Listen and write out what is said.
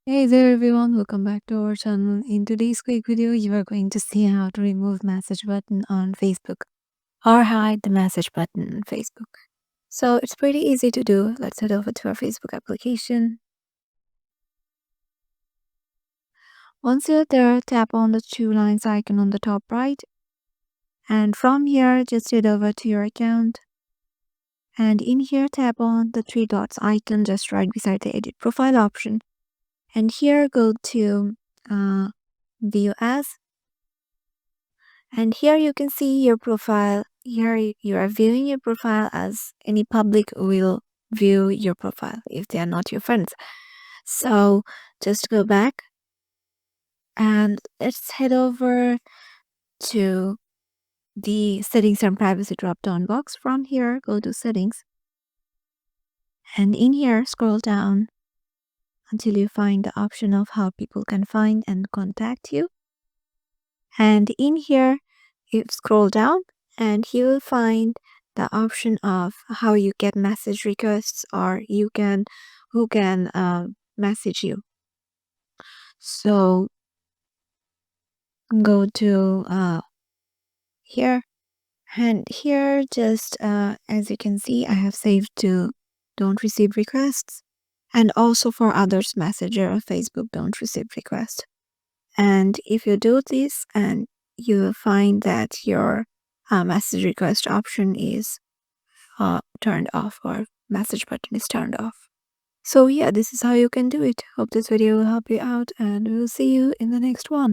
Hey there everyone, welcome back to our channel. In today's quick video, you are going to see how to remove message button on Facebook or hide the message button on Facebook. So it's pretty easy to do. Let's head over to our Facebook application. Once you're there, tap on the two lines icon on the top right. And from here, just head over to your account. And in here, tap on the three dots icon just right beside the edit profile option. And here, go to view as. And here you can see your profile. Here you are viewing your profile as any public will view your profile if they are not your friends. So just go back and let's head over to the settings and privacy drop down box. From here, go to settings. And in here, scroll down until you find the option of how people can find and contact you. And in here, you scroll down and you will find the option of how you get message requests or who can message you. So go to here, and here just as you can see, I have saved to don't receive requests, and also for others messenger or Facebook don't receive requests. And if you do this, and you will find that your message request option is turned off, or message button is turned off. So yeah, this is how you can do it. Hope this video will help you out, and we'll see you in the next one.